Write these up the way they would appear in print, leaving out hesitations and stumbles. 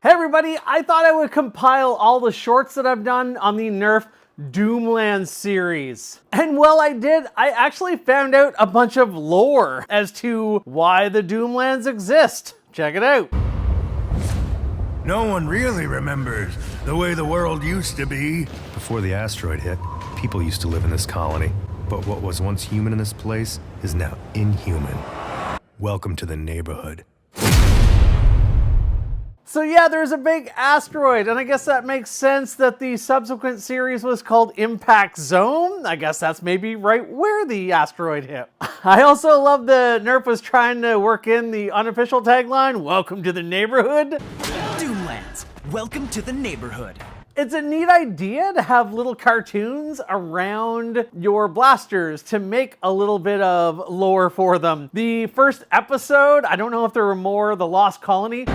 Hey everybody, I thought I would compile all the shorts that I've done on the Nerf Doomlands series. And while I did, I actually found out a bunch of lore as to why the Doomlands exist. Check it out. No one really remembers the way the world used to be. Before the asteroid hit, people used to live in this colony. But what was once human in this place is now inhuman. Welcome to the neighborhood. So yeah, there's a big asteroid, and I guess that makes sense that the subsequent series was called Impact Zone. I guess that's maybe right where the asteroid hit. I also love the Nerf was trying to work in the unofficial tagline, welcome to the neighborhood. Doomlands, welcome to the neighborhood. It's a neat idea to have little cartoons around your blasters to make a little bit of lore for them. The first episode, I don't know if there were more, The Lost Colony,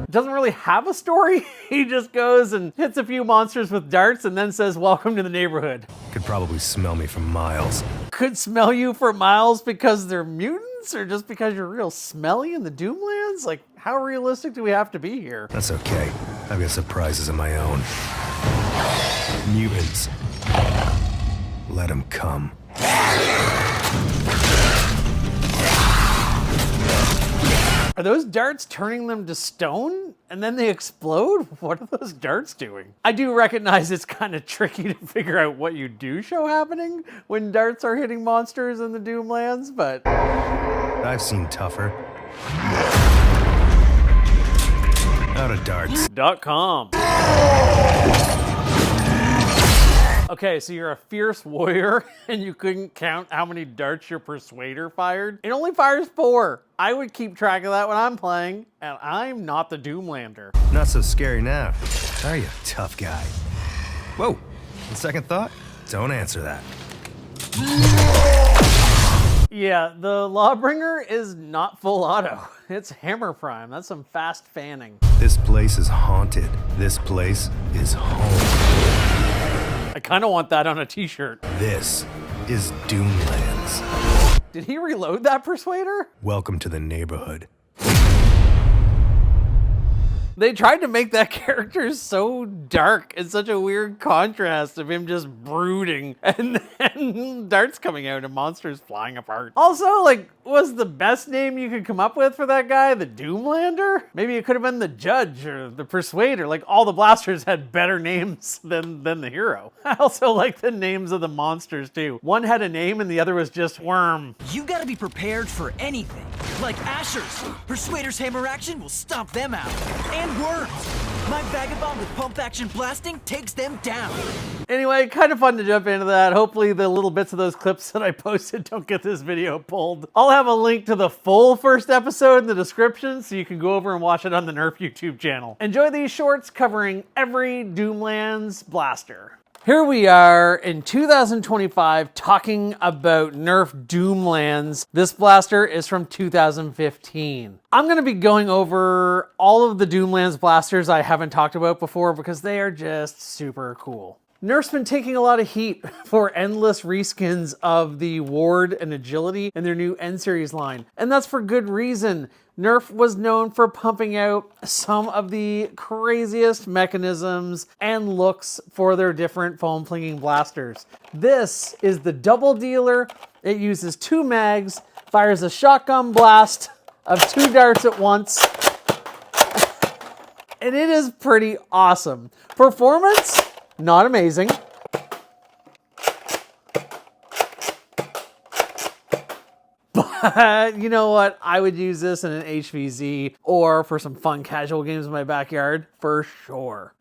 doesn't really have a story. He just goes and hits a few monsters with darts and then says, welcome to the neighborhood. Could probably smell me from miles. Could smell you for miles because they're mutants or just because you're real smelly in the Doomlands? Like, how realistic do we have to be here? That's okay. I've got surprises of my own. Mutants. Let them come. Are those darts turning them to stone and then they explode? What are those darts doing? I do recognize it's kind of tricky to figure out what you do show happening when darts are hitting monsters in the Doomlands, but I've seen tougher. Out of darts. .com. Okay, so you're a fierce warrior and you couldn't count how many darts your Persuader fired? It only fires 4. I would keep track of that when I'm playing, and I'm not the Doomlander. Not so scary now, are you, tough guy? Whoa, on second thought, don't answer that. Yeah, the Lawbringer is not full auto. It's hammer prime. That's some fast fanning. This place is haunted. This place is home. I kind of want that on a t-shirt. This is Doomlands. Did he reload that Persuader? Welcome to the neighborhood. They tried to make that character so dark. It's such a weird contrast of him just brooding and then darts coming out and monsters flying apart. Also, like, was the best name you could come up with for that guy the Doomlander? Maybe it could have been the Judge or the Persuader. Like, all the blasters had better names than the hero. I also like the names of the monsters too. One had a name and the other was just Worm. You gotta be prepared for anything. Like Asher's, Persuader's hammer action will stomp them out. And Worms, my Vagabond with pump action blasting takes them down. Anyway, kind of fun to jump into that. Hopefully the little bits of those clips that I posted don't get this video pulled. I'll have a link to the full first episode in the description so you can go over and watch it on the Nerf YouTube channel. Enjoy these shorts covering every Doomlands blaster. Here we are in 2025 talking about Nerf Doomlands. This blaster is from 2015. I'm going to be going over all of the Doomlands blasters I haven't talked about before because they are just super cool. Nerf's been taking a lot of heat for endless reskins of the Ward and Agility in their new N-Series line, and that's for good reason. Nerf was known for pumping out some of the craziest mechanisms and looks for their different foam flinging blasters. This is the Double Dealer. It uses 2 mags, fires a shotgun blast of 2 darts at once, and it is pretty awesome. Performance, not amazing. But you know what? I would use this in an HVZ or for some fun casual games in my backyard for sure.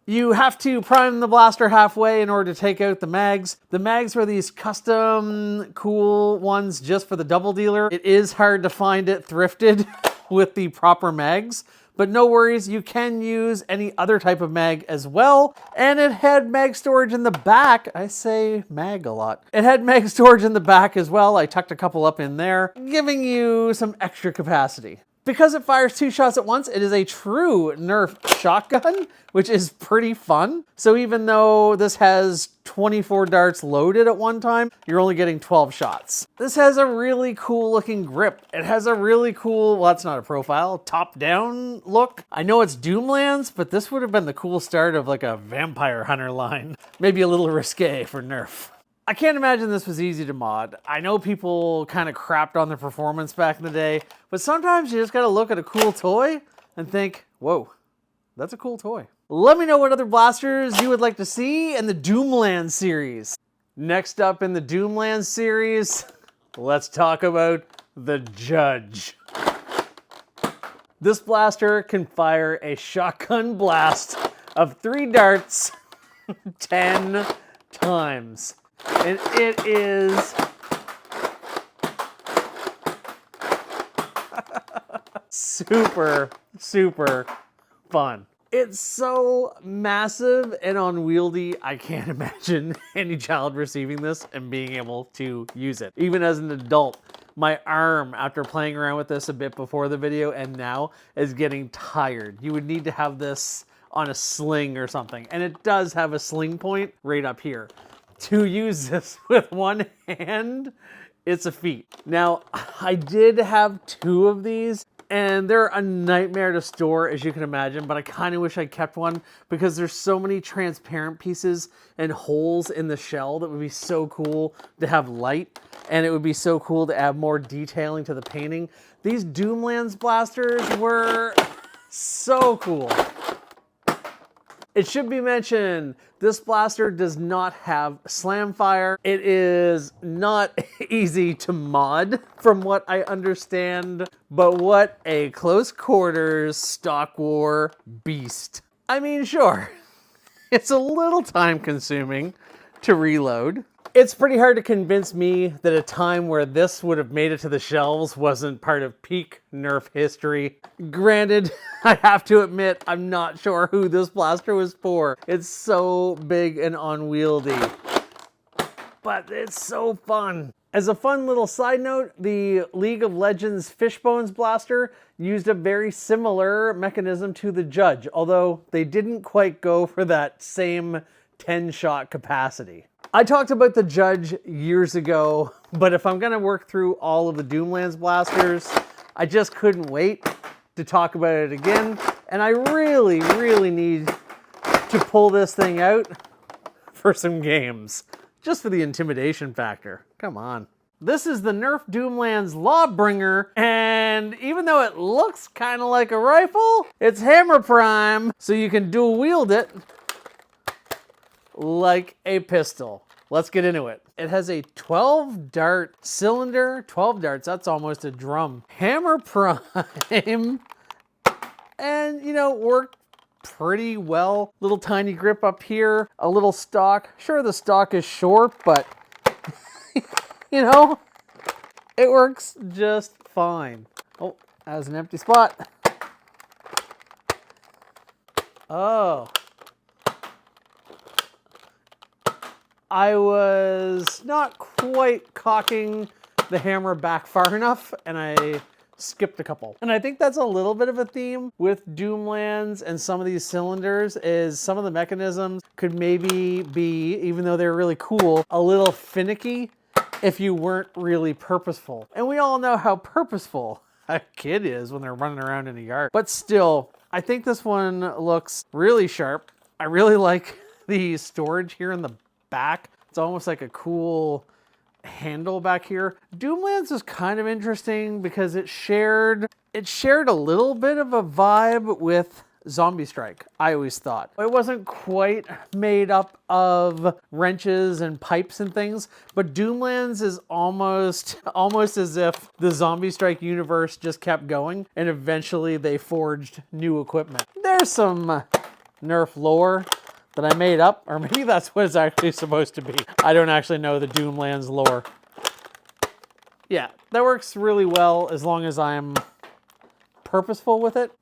You have to prime the blaster halfway in order to take out the mags. The mags are these custom cool ones just for the Double Dealer. It is hard to find it thrifted with the proper mags. But no worries, you can use any other type of mag as well. And it had mag storage in the back. I say mag a lot. It had mag storage in the back as well. I tucked a couple up in there, giving you some extra capacity. Because it fires 2 shots at once, it is a true Nerf shotgun, which is pretty fun. So even though this has 24 darts loaded at one time, you're only getting 12 shots. This has a really cool looking grip. It has a really cool, well, that's not a profile, top-down look. I know it's Doomlands, but this would have been the cool start of like a vampire hunter line. Maybe a little risque for Nerf. I can't imagine this was easy to mod. I know people kind of crapped on the performance back in the day, but sometimes you just gotta look at a cool toy and think, whoa, that's a cool toy. Let me know what other blasters you would like to see in the Doomlands series. Next up in the Doomlands series, let's talk about the Judge. This blaster can fire a shotgun blast of 3 darts 10 times. And it is super, super fun. It's so massive and unwieldy, I can't imagine any child receiving this and being able to use it. Even as an adult, my arm, after playing around with this a bit before the video and now, is getting tired. You would need to have this on a sling or something. And it does have a sling point right up here. To use this with one hand, it's a feat. Now, I did have 2 of these, and they're a nightmare to store, as you can imagine, but I kind of wish I kept one because there's so many transparent pieces and holes in the shell that would be so cool to have light, and it would be so cool to add more detailing to the painting. These Doomlands blasters were so cool. It should be mentioned, this blaster does not have slam fire. It is not easy to mod, from what I understand, but what a close quarters stock war beast. I mean, sure, it's a little time consuming to reload. It's pretty hard to convince me that a time where this would have made it to the shelves wasn't part of peak Nerf history. Granted, I have to admit, I'm not sure who this blaster was for. It's so big and unwieldy, but it's so fun. As a fun little side note, the League of Legends Fishbones blaster used a very similar mechanism to the Judge, although they didn't quite go for that same 10-shot capacity. I talked about the Judge years ago, but if I'm gonna work through all of the Doomlands blasters, I just couldn't wait to talk about it again, and I really, really need to pull this thing out for some games, just for the intimidation factor. Come on. This is the Nerf Doomlands Lawbringer, and even though it looks kind of like a rifle, it's hammer prime, so you can dual wield it like a pistol. Let's get into it. It has a 12 dart cylinder, 12 darts, that's almost a drum. Hammer prime, and you know, worked pretty well. Little tiny grip up here, a little stock. Sure, the stock is short, but you know, it works just fine. Oh, that was an empty spot. Oh. I was not quite cocking the hammer back far enough, and I skipped a couple. And I think that's a little bit of a theme with Doomlands and some of these cylinders, is some of the mechanisms could maybe be, even though they're really cool, a little finicky if you weren't really purposeful. And we all know how purposeful a kid is when they're running around in a yard. But still, I think this one looks really sharp. I really like the storage here in the back. It's almost like a cool handle back here. Doomlands is kind of interesting because it shared a little bit of a vibe with Zombie Strike, I always thought. It wasn't quite made up of wrenches and pipes and things, but Doomlands is almost as if the Zombie Strike universe just kept going and eventually they forged new equipment. There's some Nerf lore that I made up, or maybe that's what it's actually supposed to be. I don't actually know the Doomlands lore. Yeah, that works really well as long as I'm purposeful with it.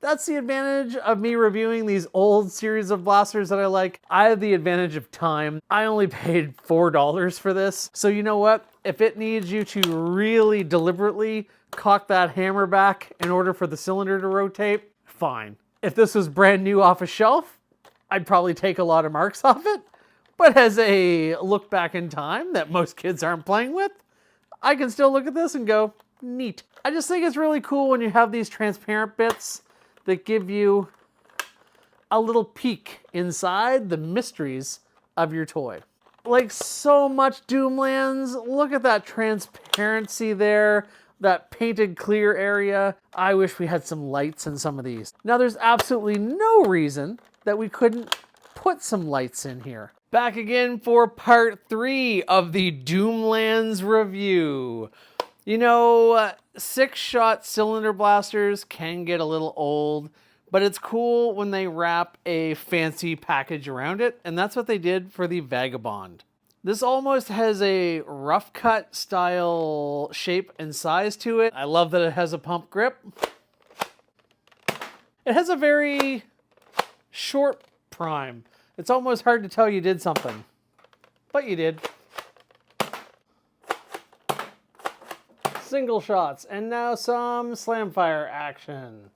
That's the advantage of me reviewing these old series of blasters that I like. I have the advantage of time. I only paid $4 for this. So you know what? If it needs you to really deliberately cock that hammer back in order for the cylinder to rotate, fine. If this was brand new off a shelf, I'd probably take a lot of marks off it. But as a look back in time that most kids aren't playing with, I can still look at this and go, neat. I just think it's really cool when you have these transparent bits that give you a little peek inside the mysteries of your toy. Like so much Doomlands, look at that transparency there, that painted clear area. I wish we had some lights in some of these. Now there's absolutely no reason that we couldn't put some lights in here. Back again for part 3 of the Doomlands review. You know, 6-shot cylinder blasters can get a little old, but it's cool when they wrap a fancy package around it, and that's what they did for the Vagabond. This almost has a rough cut style shape and size to it. I love that it has a pump grip. It has a very short prime. It's almost hard to tell you did something, but you did. Single shots, and now some slam fire action.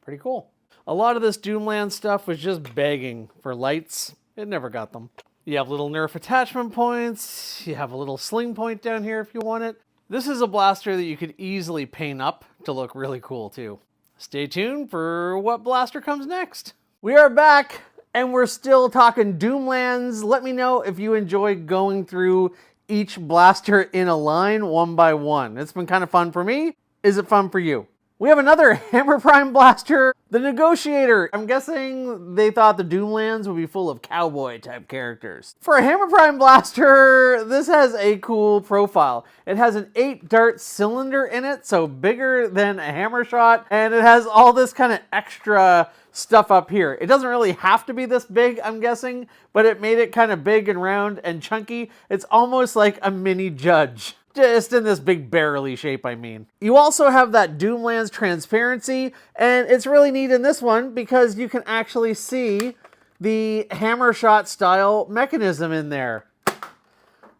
Pretty cool. A lot of this Doomland stuff was just begging for lights. It never got them. You have little Nerf attachment points. You have a little sling point down here if you want it. This is a blaster that you could easily paint up to look really cool too. Stay tuned for what blaster comes next. We are back, and we're still talking Doomlands. Let me know if you enjoy going through each blaster in a line one by one. It's been kind of fun for me. Is it fun for you? We have another Hammer Prime blaster, the Negotiator. I'm guessing they thought the Doomlands would be full of cowboy type characters. For a Hammer Prime blaster, this has a cool profile. It has an 8-dart cylinder in it, so bigger than a hammer shot, and it has all this kind of extra stuff up here. It doesn't really have to be this big, I'm guessing, but it made it kind of big and round and chunky. It's almost like a mini Judge. Just in this big barrel-y shape, I mean. You also have that Doomlands transparency, and it's really neat in this one because you can actually see the hammer shot style mechanism in there.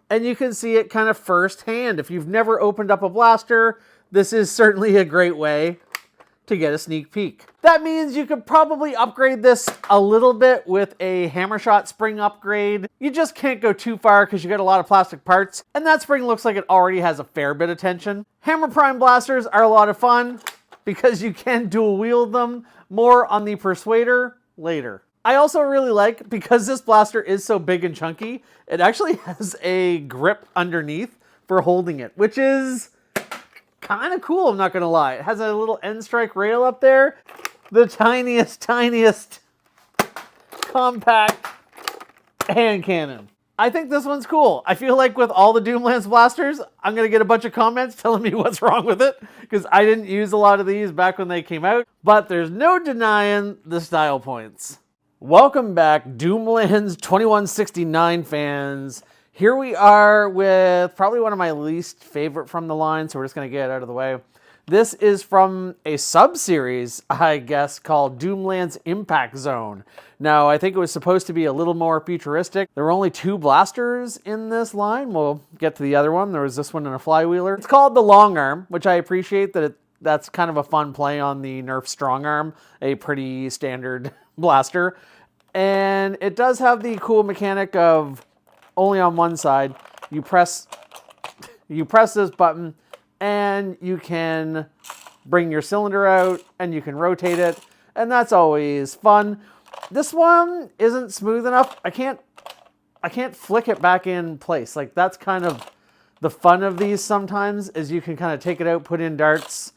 And you can see it kind of firsthand. If you've never opened up a blaster, this is certainly a great way to get a sneak peek. That means you could probably upgrade this a little bit with a hammer shot spring upgrade. You just can't go too far because you got a lot of plastic parts, and that spring looks like it already has a fair bit of tension. Hammer Prime blasters are a lot of fun because you can dual wield them. More on the Persuader later. I also really like, because this blaster is so big and chunky, it actually has a grip underneath for holding it, which is kind of cool, I'm not gonna lie. It has a little end strike rail up there. The tiniest compact hand cannon. I think this one's cool. I feel like with all the Doomlands blasters, I'm gonna get a bunch of comments telling me what's wrong with it, because I didn't use a lot of these back when they came out, but there's no denying the style points. Welcome back, Doomlands 2169 fans. Here we are with probably one of my least favorite from the line, so we're just going to get it out of the way. This is from a sub-series, I guess, called Doomlands Impact Zone. Now, I think it was supposed to be a little more futuristic. There were only 2 blasters in this line. We'll get to the other one. There was this one and a flywheeler. It's called the Longarm, which I appreciate that that's kind of a fun play on the Nerf Strongarm, a pretty standard blaster. And it does have the cool mechanic of only on one side. You press this button and you can bring your cylinder out and you can rotate it, and that's always fun. This one isn't smooth enough. I can't flick it back in place. Like, that's kind of the fun of these sometimes, is you can kind of take it out, put in darts,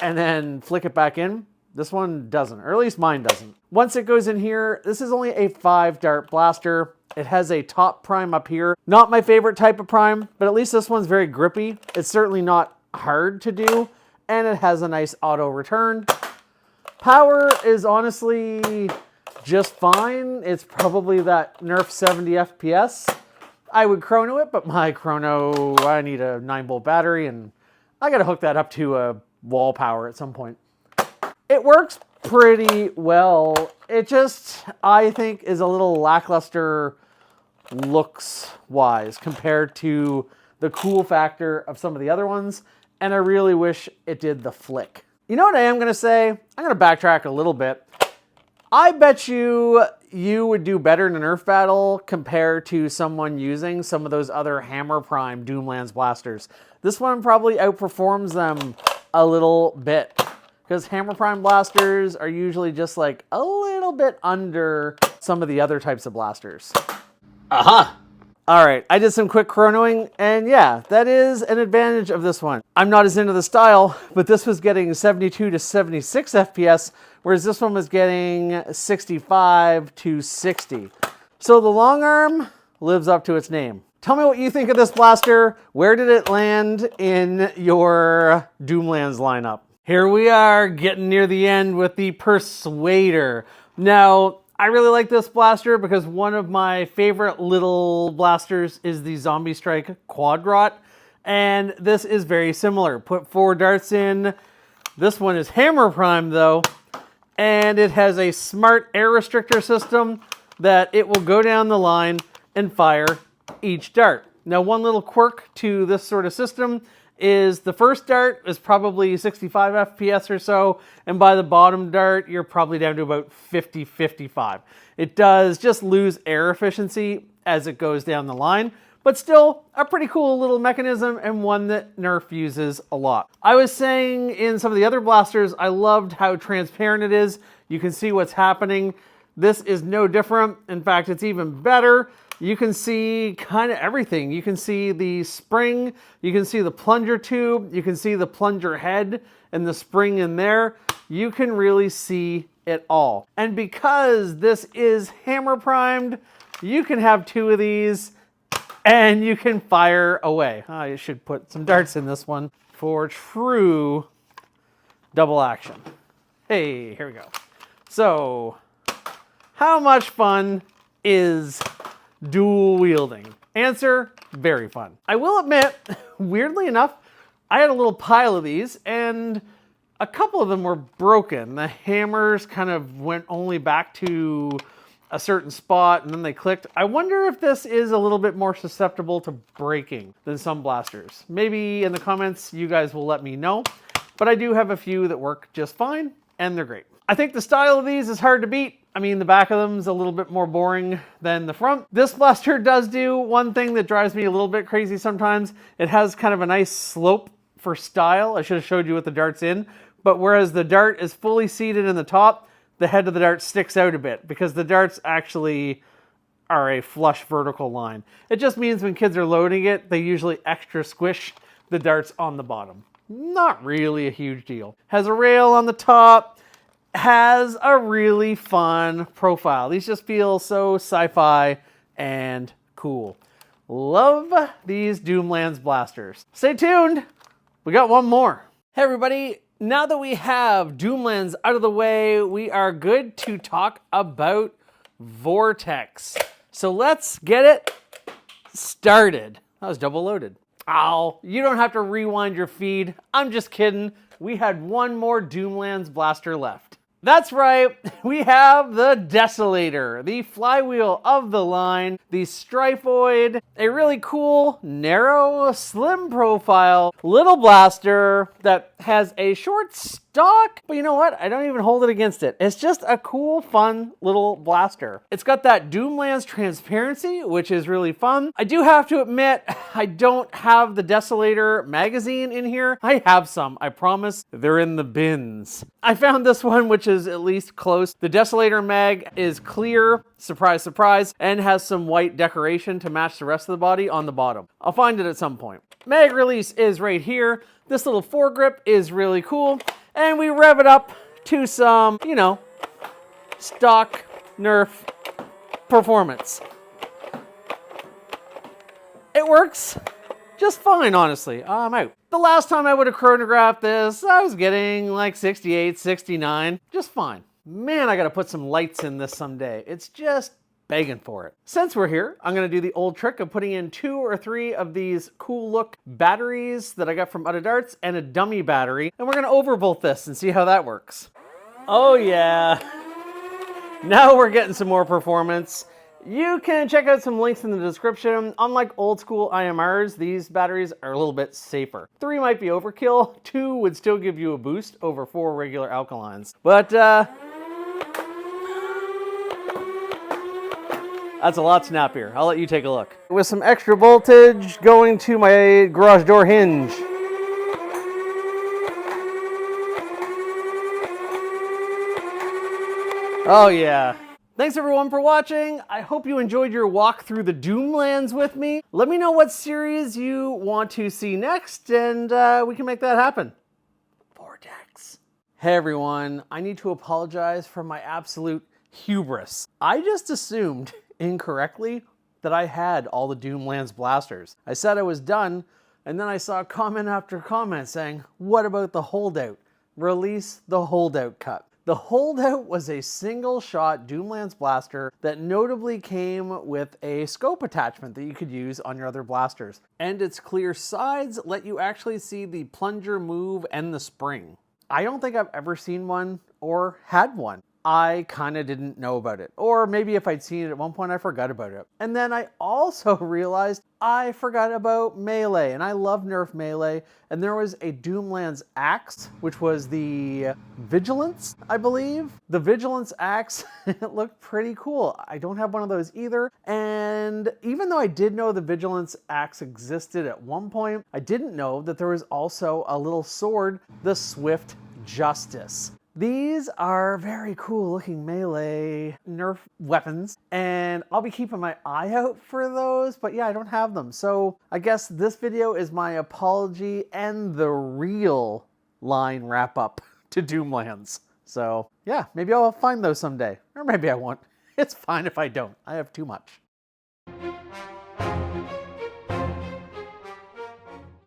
and then flick it back in. This one doesn't, or at least mine doesn't. Once it goes in here, this is only a 5-dart blaster. It has a top prime up here. Not my favorite type of prime, but at least this one's very grippy. It's certainly not hard to do, and it has a nice auto return. Power is honestly just fine. It's probably that Nerf 70 FPS. I would chrono it, but my chrono, I need a 9-volt battery, and I gotta hook that up to a wall power at some point. It works pretty well. It just, I think, is a little lackluster looks-wise compared to the cool factor of some of the other ones, and I really wish it did the flick. You know what I am going to say? I'm going to backtrack a little bit. I bet you would do better in a Nerf battle compared to someone using some of those other Hammer Prime Doomlands blasters. This one probably outperforms them a little bit because Hammer Prime blasters are usually just like a little bit under some of the other types of blasters. Aha! All right, I did some quick chronoing, and yeah, that is an advantage of this one. I'm not as into the style, but this was getting 72 to 76 FPS, whereas this one was getting 65 to 60. So the Longarm lives up to its name. Tell me what you think of this blaster. Where did it land in your Doomlands lineup? Here we are, getting near the end with the Persuader. Now, I really like this blaster because one of my favorite little blasters is the Zombie Strike Quadrot, and this is very similar. Put 4 darts in. This one is Hammer Prime though, and it has a smart air restrictor system that it will go down the line and fire each dart. Now, one little quirk to this sort of system is the first dart is probably 65 FPS or so, and by the bottom dart, you're probably down to about 50, 55. It does just lose air efficiency as it goes down the line, but still a pretty cool little mechanism and one that Nerf uses a lot. I was saying in some of the other blasters, I loved how transparent it is. You can see what's happening. This is no different. In fact, it's even better. You can see kind of everything. You can see the spring, you can see the plunger tube, you can see the plunger head and the spring in there. You can really see it all. And because this is hammer primed, you can have 2 of these and you can fire away. I should put some darts in this one for true double action. Hey, here we go. So, how much fun is dual wielding? Answer, very fun. I will admit, weirdly enough, I had a little pile of these and a couple of them were broken. The hammers kind of went only back to a certain spot and then they clicked. I wonder if this is a little bit more susceptible to breaking than some blasters. Maybe in the comments you guys will let me know, but I do have a few that work just fine and they're great. I think the style of these is hard to beat. I mean, the back of them is a little bit more boring than the front. This blaster does do one thing that drives me a little bit crazy sometimes. It has kind of a nice slope for style. I should have showed you what the dart's in. But whereas the dart is fully seated in the top, the head of the dart sticks out a bit because the darts actually are a flush vertical line. It just means when kids are loading it, they usually extra squish the darts on the bottom. Not really a huge deal. Has a rail on the top. Has a really fun profile. These just feel so sci-fi and cool. Love these Doomlands blasters. Stay tuned. We got one more. Hey everybody, now that we have Doomlands out of the way, we are good to talk about Vortex. So let's get it started. That was double loaded. Ow, you don't have to rewind your feed. I'm just kidding. We had one more Doomlands blaster left. That's right, we have the Desolator, the flywheel of the line, the Strifoid, a really cool, narrow, slim profile little blaster that has a short stock, but you know what? I don't even hold it against it. It's just a cool, fun little blaster. It's got that Doomlands transparency, which is really fun. I do have to admit, I don't have the Desolator magazine in here. I have some, I promise. They're in the bins. I found this one, which is at least close. The Desolator mag is clear, surprise, surprise, and has some white decoration to match the rest of the body on the bottom. I'll find it at some point. Mag release is right here. This little foregrip is really cool. And we rev it up to some, you know, stock Nerf performance. It works just fine, honestly. I'm out. The last time I would have chronographed this, I was getting like 68, 69, just fine. Man, I gotta put some lights in this someday. It's just begging for it. Since we're here, I'm gonna do the old trick of putting in 2 or 3 of these cool look batteries that I got from Other Darts and a dummy battery, and we're gonna overvolt this and see how that works. Oh yeah. Now we're getting some more performance. You can check out some links in the description. Unlike old school IMRs, these batteries are a little bit safer. 3 might be overkill, 2 would still give you a boost over 4 regular alkalines. But that's a lot snappier. I'll let you take a look. With some extra voltage going to my garage door hinge. Oh yeah. Thanks everyone for watching. I hope you enjoyed your walk through the Doomlands with me. Let me know what series you want to see next, and we can make that happen. Vortex. Hey everyone, I need to apologize for my absolute hubris. I just assumed incorrectly that I had all the Doomlands blasters. I said I was done, and then I saw comment after comment saying, what about the Holdout? Release the Holdout cut. The Holdout was a single-shot Doomlands blaster that notably came with a scope attachment that you could use on your other blasters. And its clear sides let you actually see the plunger move and the spring. I don't think I've ever seen one or had one. I kind of didn't know about it. Or maybe if I'd seen it at one point, I forgot about it. And then I also realized I forgot about Melee, and I love Nerf Melee. And there was a Doomlands axe, which was the Vigilance, I believe. The Vigilance axe, it looked pretty cool. I don't have one of those either. And even though I did know the Vigilance axe existed at one point, I didn't know that there was also a little sword, the Swift Justice. These are very cool looking melee Nerf weapons, and I'll be keeping my eye out for those, but yeah, I don't have them. So I guess this video is my apology and the real line wrap up to Doomlands. So yeah, maybe I'll find those someday, or maybe I won't. It's fine if I don't. I have too much.